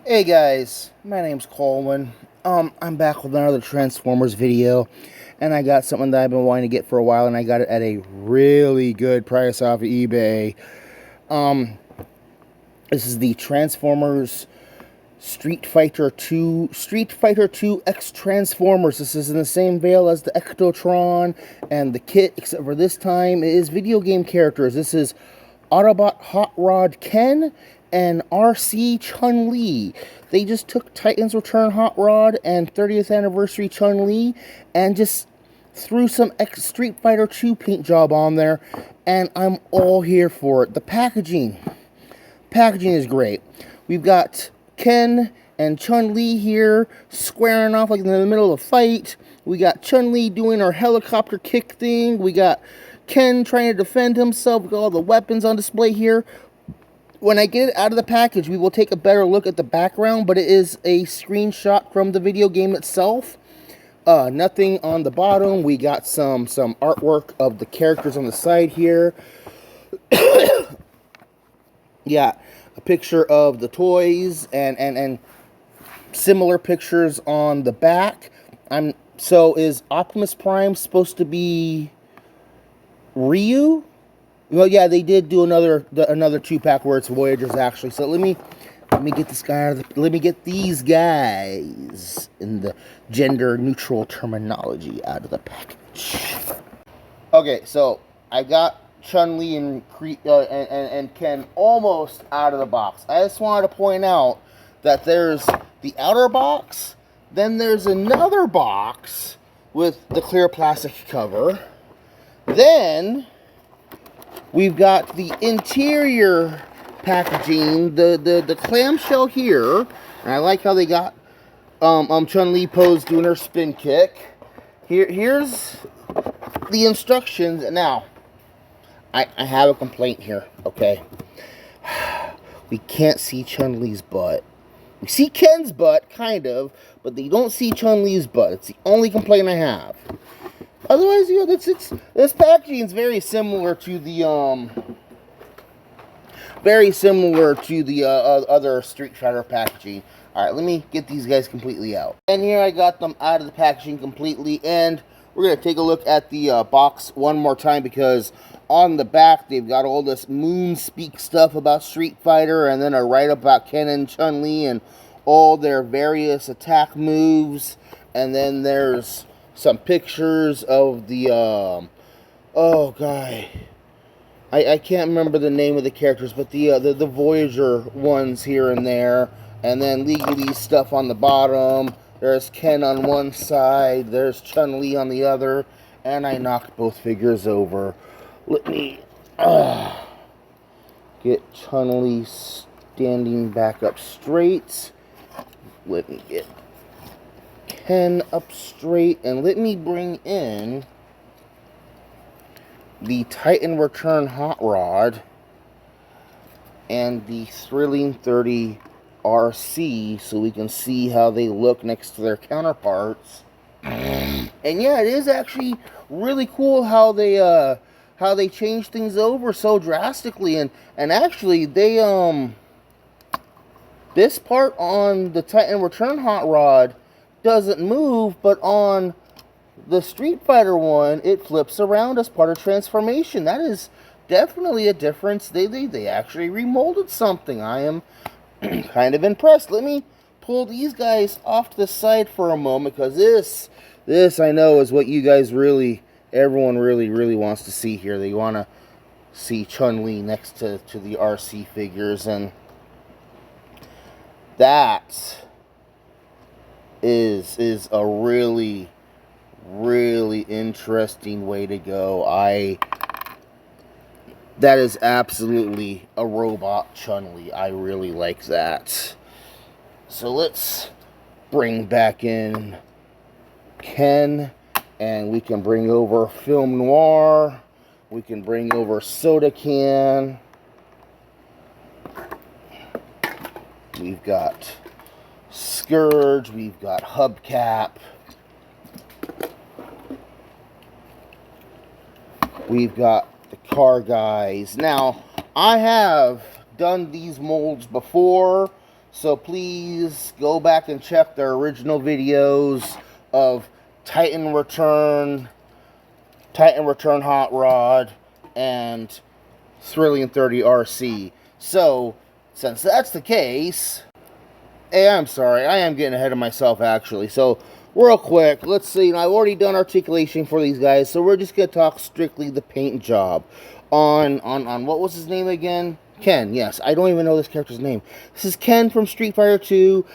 Hey guys, my name's Colwen. I'm back with another Transformers video, and I got something that I've been wanting to get for a while, and I got it at a really good price off of eBay. Um, this is the Transformers Street Fighter 2 X Transformers. This is in the same veil as the Ectotron and the kit, except for this time it is video game characters. This is Autobot Hot Rod Ken and Arcee Chun-li. They just took Titans Return Hot Rod and 30th Anniversary Chun-li and just threw some Street Fighter 2 paint job on there, and I'm all here for it. The packaging is great. We've got Ken and Chun-li here squaring off like in the middle of a fight. We got Chun-li doing her helicopter kick thing. We got Ken trying to defend himself with all the weapons on display here. When I get it out of the package, we will take a better look at the background, but it is a screenshot from the video game itself. Nothing on the bottom. We got some artwork of the characters on the side here. Yeah, a picture of the toys and similar pictures on the back. So is Optimus Prime supposed to be Ryu? Well, yeah, they did do another 2-pack where it's Voyagers actually. So let me get this guy out of let me get these guys in the gender neutral terminology out of the package. Okay, so I got Chun-li and Ken almost out of the box. I just wanted to point out that there's the outer box, then there's another box with the clear plastic cover. Then we've got the interior packaging, the clamshell here. And I like how they got Chun-li posed doing her spin kick. Here's the instructions. Now, I have a complaint here, okay? We can't see Chun-li's butt. We see Ken's butt, kind of, but they don't see Chun-li's butt. It's the only complaint I have. Otherwise, you know, this packaging is very similar to the other Street Fighter packaging. All right, let me get these guys completely out. And here I got them out of the packaging completely, and we're gonna take a look at the box one more time, because on the back they've got all this moon speak stuff about Street Fighter, and then a write-up about Ken and Chun-li and all their various attack moves, and then there's some pictures of the I can't remember the name of the characters, but the Voyager ones here and there, and then Legally stuff on the bottom. There's Ken on one side, there's Chun-li on the other, and I knocked both figures over. Let me get Chun-li standing back up straight. Let me get Ken up straight, and let me bring in the Titan Return Hot Rod and the Thrilling 30 Arcee, so we can see how they look next to their counterparts. And yeah, it is actually really cool how they change things over so drastically, and actually they this part on the Titan Return Hot Rod doesn't move, but on the Street Fighter one, it flips around as part of transformation. That is definitely a difference. They actually remolded something. I am kind of impressed. Let me pull these guys off to the side for a moment, because this I know is what you guys everyone really wants to see here. They want to see Chun-li next to the Arcee figures, and that is a really interesting way to go. That is absolutely a robot Chun-li. I really like that. So let's bring back in Ken, and we can bring over Film Noir. We can bring over Soda Can. We've got Scourge. We've got Hubcap. We've got the car guys. Now, I have done these molds before, So please go back and check their original videos of Titan Return Hot Rod, and Thrilling 30 Arcee. So, since that's the case, hey, I'm sorry, I am getting ahead of myself actually. So, real quick, let's see. I've already done articulation for these guys, so we're just gonna talk strictly the paint job on what was his name again? Ken. Yes, I don't even know this character's name. This is Ken from Street Fighter 2.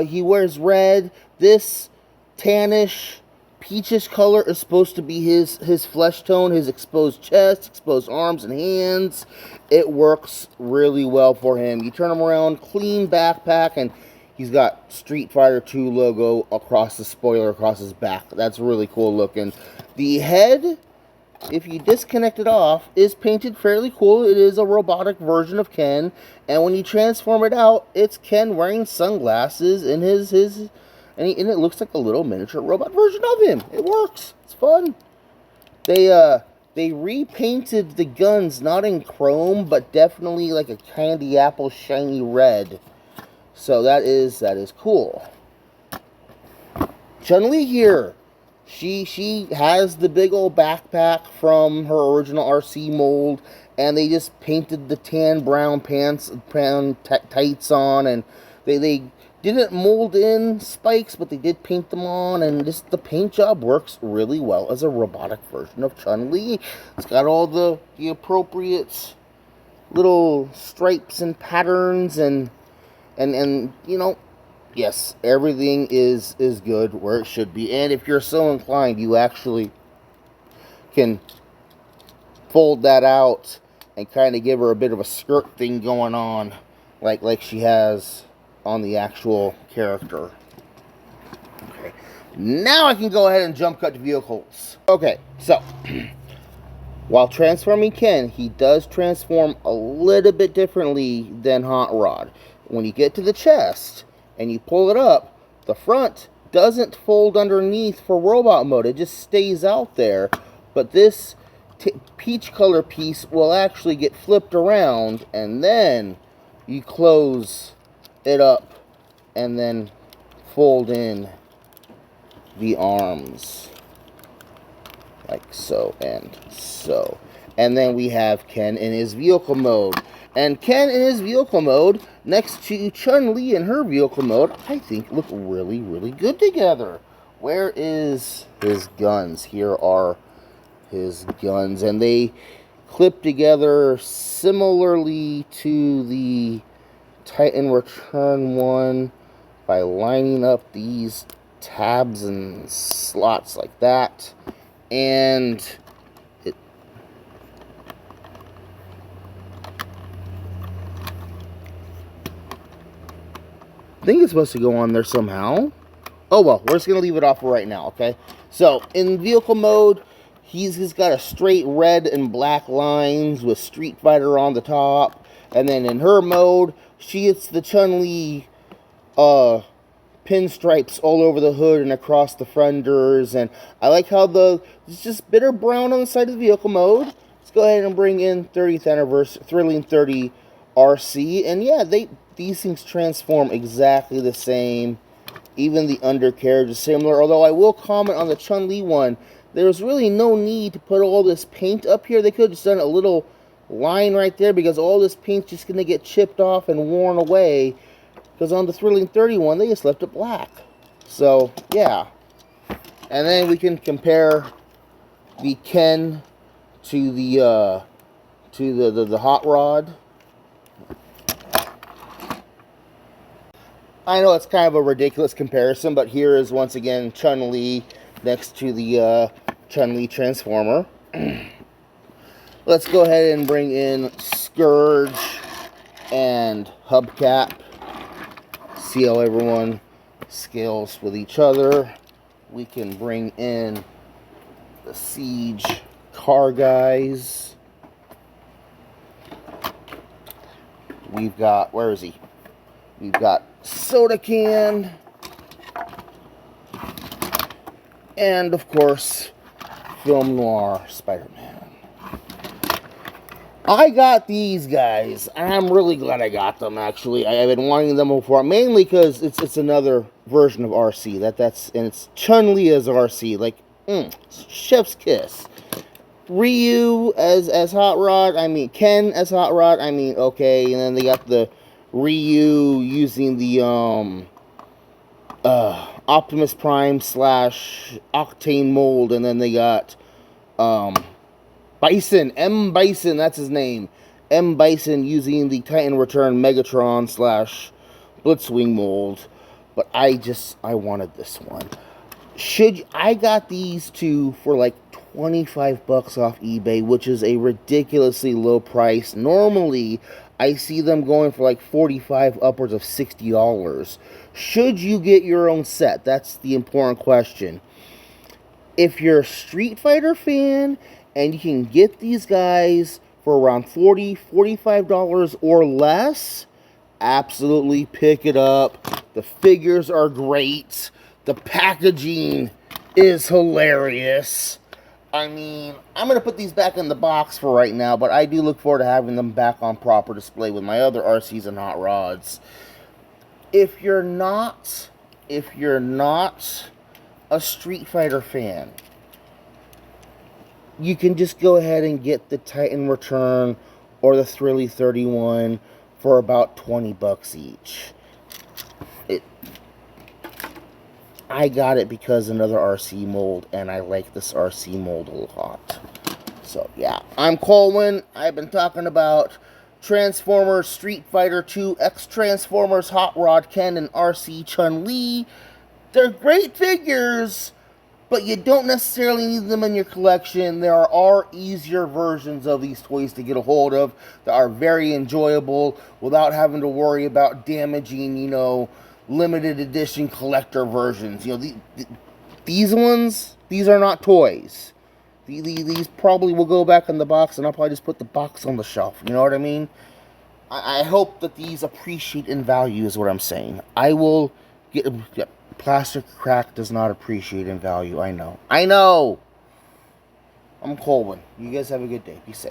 He wears red. This tannish, peachish color is supposed to be his flesh tone, his exposed chest, exposed arms and hands. It works really well for him. You turn him around, clean backpack, and he's got Street Fighter 2 logo across the spoiler, across his back. That's really cool looking. The head, if you disconnect it off, is painted fairly cool. It is a robotic version of Ken, and when you transform it out, it's Ken wearing sunglasses and and it looks like a little miniature robot version of him. It works. It's fun. They repainted the guns, not in chrome, but definitely like a candy apple shiny red. So that is cool. Chun-li here. She has the big old backpack from her original Arcee mold, and they just painted the tan brown tights on, and they didn't mold in spikes, but they did paint them on, and just the paint job works really well as a robotic version of Chun-li. It's got all the appropriate little stripes and patterns, and you know, yes, everything is good where it should be. And if you're so inclined, you actually can fold that out and kind of give her a bit of a skirt thing going on, like she has on the actual character. Okay, now I can go ahead and jump cut to vehicles. Okay, so while transforming Ken, he does transform a little bit differently than Hot Rod. When you get to the chest and you pull it up, the front doesn't fold underneath for robot mode. It just stays out there. But this peach color piece will actually get flipped around, and then you close it up and then fold in the arms like so and so. And then we have Ken in his vehicle mode. And Ken in his vehicle mode next to Chun-li in her vehicle mode, I think look really, really good together. Where is his guns? Here are his guns, and they clip together similarly to the Titan Return one by lining up these tabs and slots like that, and I think it's supposed to go on there somehow. Oh well, we're just gonna leave it off for right now, okay? So in vehicle mode, he's got a straight red and black lines with Street Fighter on the top, and then in her mode, she gets the Chun-li pinstripes all over the hood and across the fenders, and I like how it's just bitter brown on the side of the vehicle mode. Let's go ahead and bring in 30th anniversary Thrilling 30 Arcee, and yeah, these things transform exactly the same. Even the undercarriage is similar, although I will comment on the Chun-li one. There's really no need to put all this paint up here. They could have just done a little line right there, because all this paint's just going to get chipped off and worn away. Because on the Thrilling 31, they just left it black. So, yeah. And then we can compare the Ken to the Hot Rod. I know it's kind of a ridiculous comparison, but here is once again Chun-li next to the Chun-li Transformer. Let's go ahead and bring in Scourge and Hubcap. See how everyone scales with each other. We can bring in the Siege car guys. We've got, where is he? We've got Soda Can. And of course, Film Noir Spider-Man. I got these guys, and I'm really glad I got them. Actually, I've been wanting them before, mainly because it's another version of Arcee. And it's Chun-li as Arcee, like chef's kiss. Ryu as Hot Rod. I mean Ken as Hot Rod. I mean okay, and then they got the Ryu using the Optimus Prime / Octane mold, and then they got Bison, M. Bison, that's his name. M. Bison using the Titan Return Megatron / Blitzwing mold. But I wanted this one. I got these two for like $25 off eBay, which is a ridiculously low price. Normally, I see them going for like $45, upwards of $60. Should you get your own set? That's the important question. If you're a Street Fighter fan and you can get these guys for around $40, $45 or less, absolutely pick it up. The figures are great. The packaging is hilarious. I mean, I'm going to put these back in the box for right now, but I do look forward to having them back on proper display with my other Arcees and Hot Rods. If you're not a Street Fighter fan, you can just go ahead and get the Titan Return or the Thrilly 31 for about $20 each. I got it because another Arcee mold, and I like this Arcee mold a lot. So, yeah. I'm Colwen. I've been talking about Transformers Street Fighter 2 X-Transformers Hot Rod Ken and Arcee Chun-li. They're great figures, but you don't necessarily need them in your collection. There are easier versions of these toys to get a hold of that are very enjoyable without having to worry about damaging, limited edition collector versions. These ones, these are not toys. These probably will go back in the box, and I'll probably just put the box on the shelf. You know what I mean? I hope that these appreciate in value is what I'm saying. I will get... Plastic crack does not appreciate in value. I know. I'm Colwen. You guys have a good day. Be safe.